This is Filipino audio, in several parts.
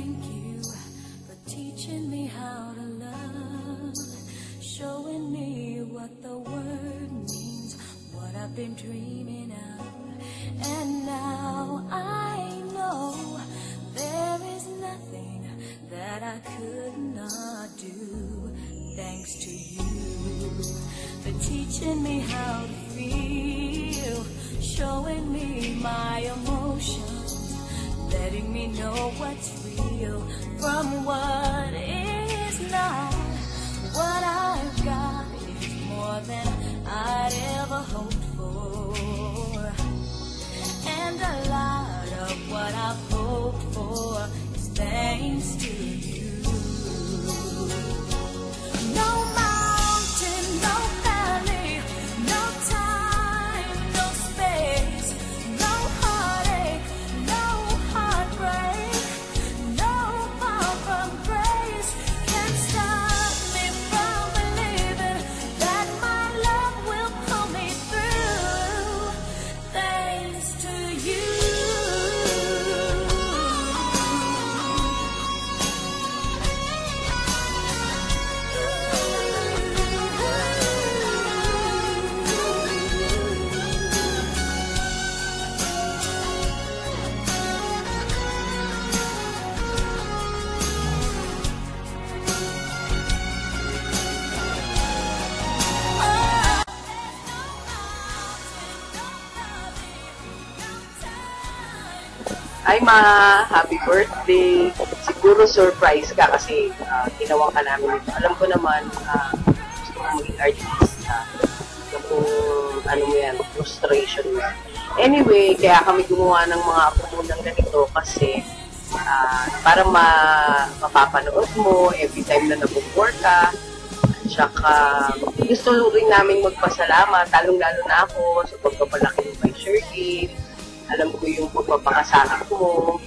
thank you for teaching me how to love, showing me what the word means, what I've been dreaming of. And now I know there is nothing that I could not do, thanks to you for teaching me how to feel, showing me my emotions, letting me know what's real from what is not. What I've got is more than I'd ever hoped for, and a lot of what I've hoped for is thanks to you. No mountain, no valley, no time, no space, no heartache, no heartbreak, no far from grace can stop me from believing that my love will pull me through, thanks to you. Hi Ma! Happy birthday! Siguro surprise ka kasi ginawa ka namin ito. Alam ko naman, gusto mo maging artist. Kung ano mo yan, frustration mo. Anyway, kaya kami gumawa ng mga apo mo ng ganito kasi para mapapanood mo every time na nag-work ka. Tsaka gusto rin namin magpasalamat, talong-lalo na ako sa pagpapalaki mo kay Shergin. Alam ko yung pagpapakasakit mo.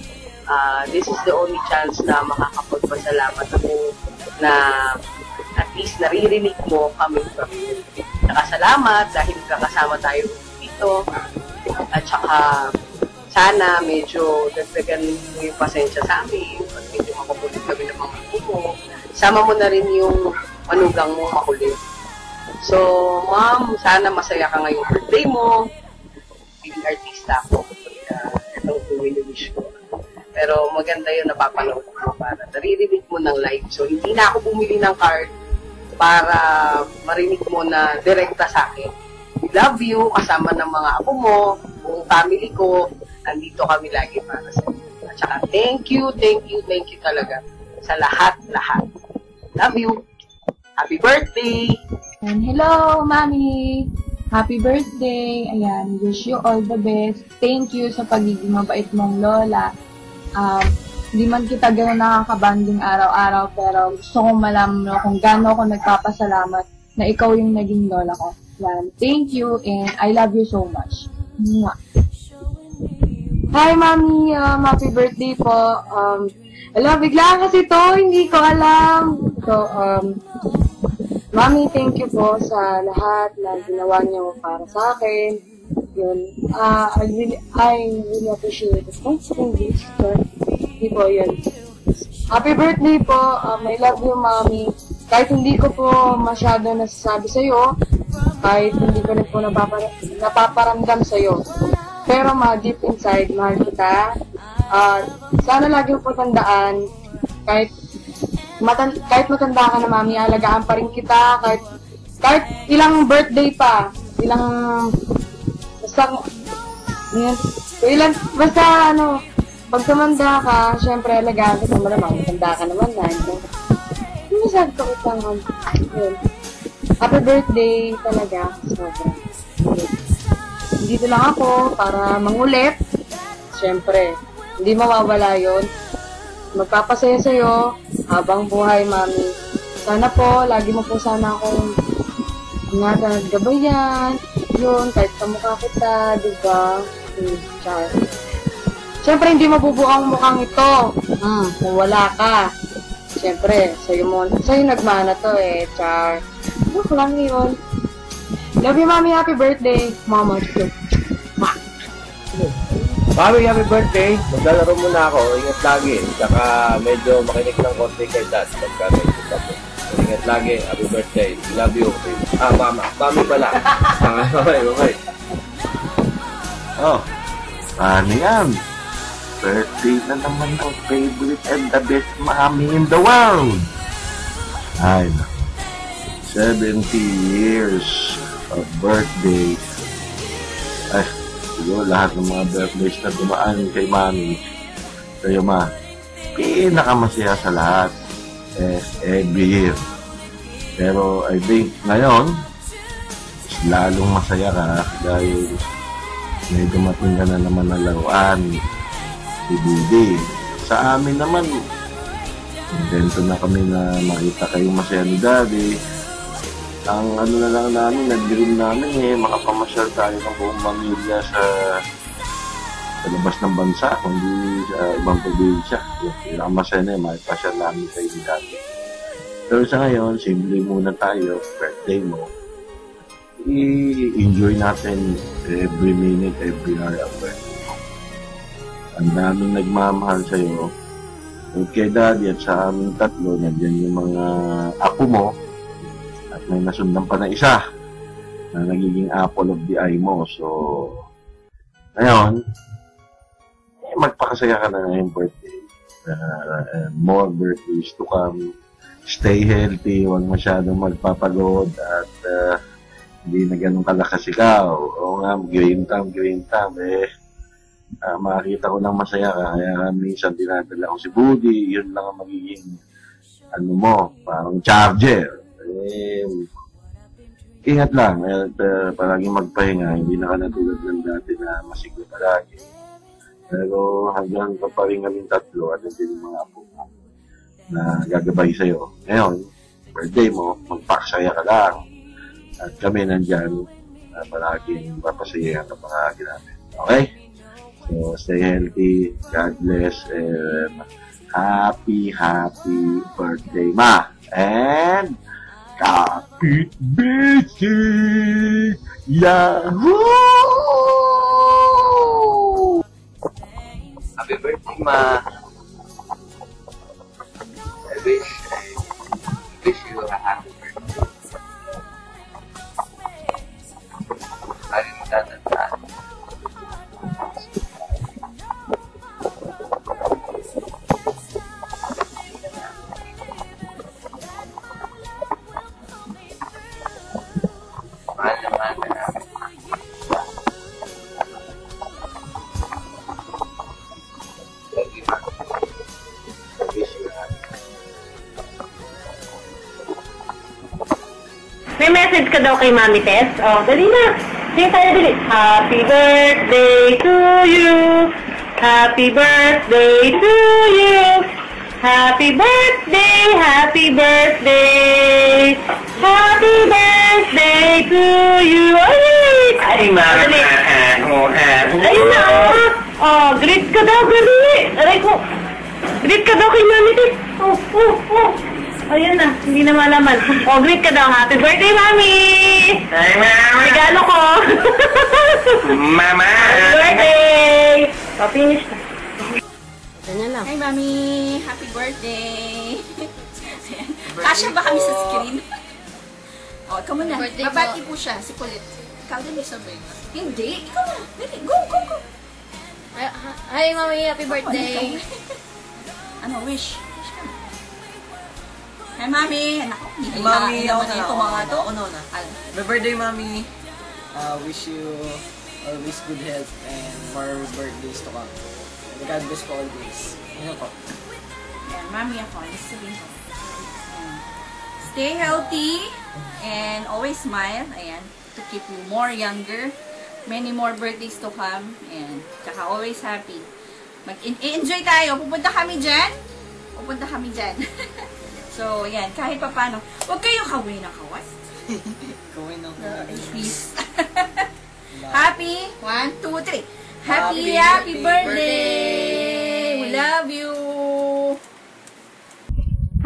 This is the only chance na makakapagpasalamat ako na at least naririnig mo kami. Nakasalamat dahil kakasama tayo dito. At saka sana medyo dagdagan mo yung pasensya sa amin. Pag medyo makapulit kami ng mga mo. Sama mo na rin yung manugang mo makulit. So, ma'am, sana masaya ka ngayong birthday mo. Biling artista ako. Itong wish ko. Pero maganda yun napapanood mo para naririnig mo ng live. So, hindi na ako bumili ng card para marinig mo na direkta sa akin. We love you, kasama ng mga apo mo, buong family ko. Nandito kami lagi para sa inyo. At saka, thank you talaga sa lahat-lahat. Love you. Happy birthday! And hello, Mami! Happy birthday! Ayan, wish you all the best. Thank you sa pagiging mabait mong lola. Hindi man kita gano'n nakakabanding araw-araw, pero gusto kong malaman mo kung gaano ako nagpapasalamat na ikaw yung naging lola ko. Ayan, thank you and I love you so much. Mwah. Hi, Mami! Happy birthday po. Bigla kasi to, hindi ko alam. So, Mami, thank you po sa lahat na ginawa niyo para sa akin. Yun. I really appreciate it. Thanks, English. Hindi po, yun. Happy birthday po. I love you, Mami. Kahit hindi ko po masyado nasasabi sa'yo, kahit hindi ko rin po napaparamdam sa'yo. Pero deep inside, mahal kita. Sana lagi po tandaan, kahit matanda ka na, Mami, alagaan pa rin kita, kahit ilang birthday pa, pag tumanda ka, syempre alagaan kita mo naman, matanda ka naman na, masyado ko kitang, yun. Happy birthday talaga, sobrang. Dito lang ako para mangulit, syempre, hindi mawawala yun. Magpapasaya sa'yo habang buhay, Mami. Sana po, lagi mo po sana akong ingatan at gabayan. Yun, kahit kamukha kita, diba? Char. Siyempre, hindi mabubuo ang mukhang ito. Kung wala ka. Siyempre, sa'yo nagmana to eh, Char. Joke lang yun. Love you, Mami. Happy birthday. Mama, Mami, happy birthday. Maglalaro muna ako. Ingat lagi. Saka medyo makinig ng konti kay Dad. Pagka nagpunta po. Ingat lagi. Happy birthday. Love you. Mama. Mami pala. Bye. Oh, ano yan? Birthday na naman ng favorite and the best mommy in the world. Ay, 70 years of birthday. Ay, siguro lahat ng mga birthdays na dumaan kay mami, kayo ma, pinakamasaya sa lahat. Every year. Pero I think ngayon, lalong masaya ka dahil may dumating ka na naman na laruan si Budi. Sa amin naman, contento na kami na makita kayong masaya ni Daddy. Ang ano na lang namin, nag-dream namin makapamasyal tayo ng buong pamilya sa labas ng bansa, kundi sa ibang probinsya. Yung pinakamasaya na makipasyal namin kayo ni Daddy. Pero sa ngayon, simple muna tayo, birthday mo. I-enjoy natin every minute, every hour of birthday mo. Ang daming nagmamahal sa'yo. At kay Daddy at sa aming tatlo, nandiyan yung mga apo mo. At may nasundan pa na isa na nagiging apple of the eye mo. So, ngayon, magpakasaya ka na ngayong birthday. More birthdays to come. Stay healthy, huwag masyadong magpapagod at hindi na ganun kalakas ikaw. Oo nga, green time. Makakita ko lang masaya ka. Kaya minsan dinadala ko si Budi. Yun lang ang magiging parang charger. Ingat lang. At palaging magpahinga. Hindi na ka natulad ng dati na masigla palagi. Pero hanggang pa pa rin kaming tatlo at hindi yung mga apo mo na gagabay sa'yo. Ngayon, birthday mo, magpakasaya ka lang. At kami nandyan na palaging papasaya ka palagi natin. Okay? So, stay healthy. God bless. And happy birthday, Ma. And happy birthday! Yahoo! Happy birthday, Ma. I wish you a happy birthday. Lagi mo tatandaan. Mahal na mahal ka namin. Love you, Ma. I wish you a happy May message ka daw kay Mami Tess? Oh, dali na. Sige tayo, dali. Happy birthday to you. Happy birthday to you. Happy birthday, happy birthday. Happy birthday to you. Ay, Mami. Ayun na, oh. Greet ka daw, dali. Aray ko. Greet ka daw kay Mami Tess. Oh. Ayun na, hindi na malaman. O, greet ka daw. Happy birthday, Mami! Hi, Mama! Regalo ko! Mama! Happy birthday! O, finish na. Hi, Mami! Happy birthday! Kasya ba kami sa screen? O, ikaw muna. Babati po siya, si Kulit. Ikaw din may sabay. Hindi, ikaw na. Dali, go! Hi, Mami! Happy birthday! Ano, wish? Hi, Mami! Naku, hindi Mami, na ako naman na. ito mga to. Ako na. Happy birthday, Mami. Wish you always good health and more birthdays to come. God bless for always. Ano po? Yan, Mami ako. Stay healthy and always smile. Ayan, to keep you more younger. Many more birthdays to come. And tsaka always happy. Mag-enjoy tayo. Pupunta kami dyan. So, yan, kahit pa paano. Huwag kayong kaway na kaway. Kaway na ko. Please. Happy, 1, 2, 3. Happy birthday! We love you!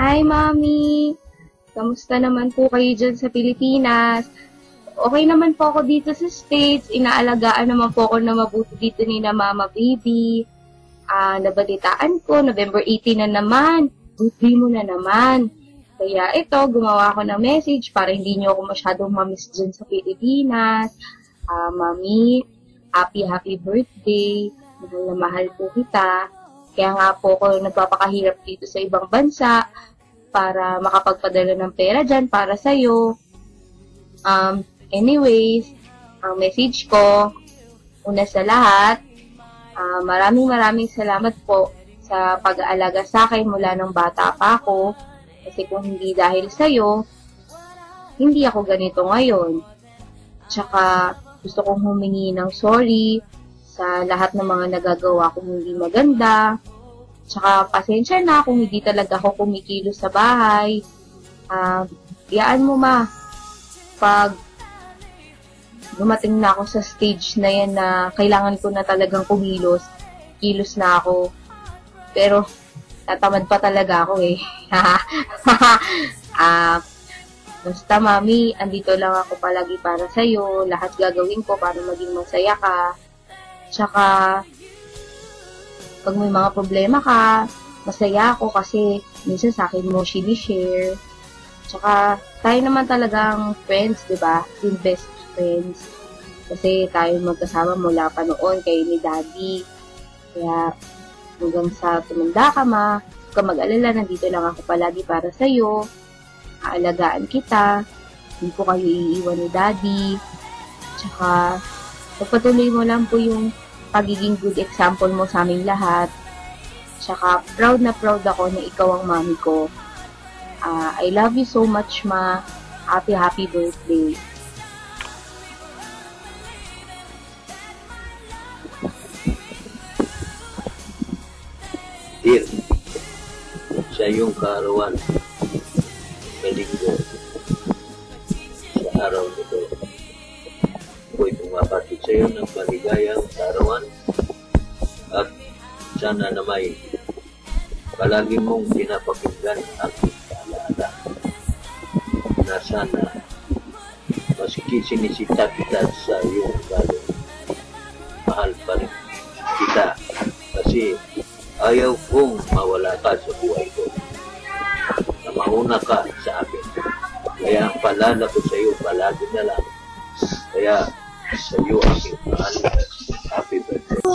Hi, Mami! Kamusta naman po kayo dyan sa Pilipinas? okay naman po ako dito sa States. Inaalagaan naman po ako na mabuti dito ni na Mama Baby. Nabalitaan ko, November 18 na naman. Birthday mo na naman. Kaya ito, gumawa ako ng message para hindi nyo ako masyadong mamiss dyan sa Pilipinas. Mami, happy birthday. Mahal na mahal po kita. Kaya nga po ako nagpapakahirap dito sa ibang bansa para makapagpadala ng pera dyan para sa'yo. Anyways, ang message ko, una sa lahat, maraming salamat po sa pag-aalaga sa akin mula nung bata pa ako. Kasi kung hindi dahil sa'yo, hindi ako ganito ngayon. Tsaka, gusto kong humingi ng sorry sa lahat ng mga nagagawa kong hindi maganda. Tsaka, pasensya na kung hindi talaga ako kumikilos sa bahay. Iyaan mo, Ma. Pag dumating na ako sa stage na yan na kailangan ko na talagang kilos na ako. Pero, tatamad pa talaga ako eh. Basta, Mami, andito lang ako palagi para sa'yo. Lahat gagawin ko para maging masaya ka. Tsaka, pag may mga problema ka, masaya ako kasi minsan sa akin mo sinishare. Tsaka, tayo naman talagang friends, diba? Yung best friends. Kasi tayo magkasama mula pa noon kayo ni Daddy. Kaya, hanggang sa tumanda ka, Ma, huwag ka mag-alala, nandito lang ako palagi para sa'yo. Aalagaan kita. Hindi ko kayo iiwan ni Daddy. Tsaka, pagpatuloy mo lang po yung pagiging good example mo sa aming lahat. Tsaka, proud na proud ako na ikaw ang mami ko. I love you so much, Ma. Happy birthday. Dear, sa iyong kaarawan, kalinggo, sa araw nito, ako'y pumapatid sa iyo ng maligayang kaarawan at sana na may palagi mong pinapakinggan ang alaala na sana maski sinisita kita sa iyong galong mahal pa rin kita kasi ayaw kong mawala ka sa buhay ko na mauna ka sa akin kaya ang palala ko sa iyo palagi na lang kaya sa iyo aking mahal. Happy birthday.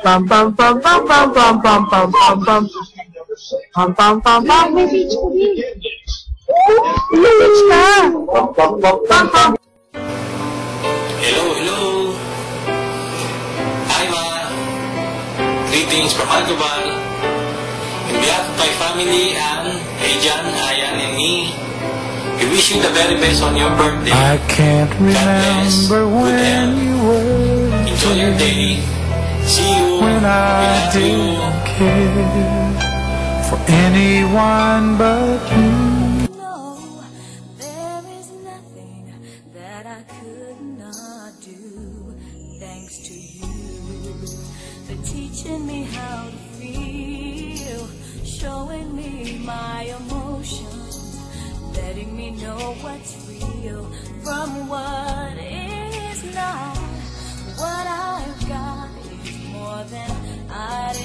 Pam pam pam pam pam pam pam pam pam pam pam pam pam pam message ko din. Message ka. Pam pam pam pam pam. Hello. Hi, Ma. Greetings from Alcoban. In behalf of my family and Ajan, Ayan, and me, we wish you the very best on your birthday. I can't remember when you were. Enjoy your day. See you when I didn't care for anyone but you. No, there is nothing that I could not do thanks to you for teaching me how to feel, showing me my emotions, letting me know what's real from what is not. What I've got is more than I'd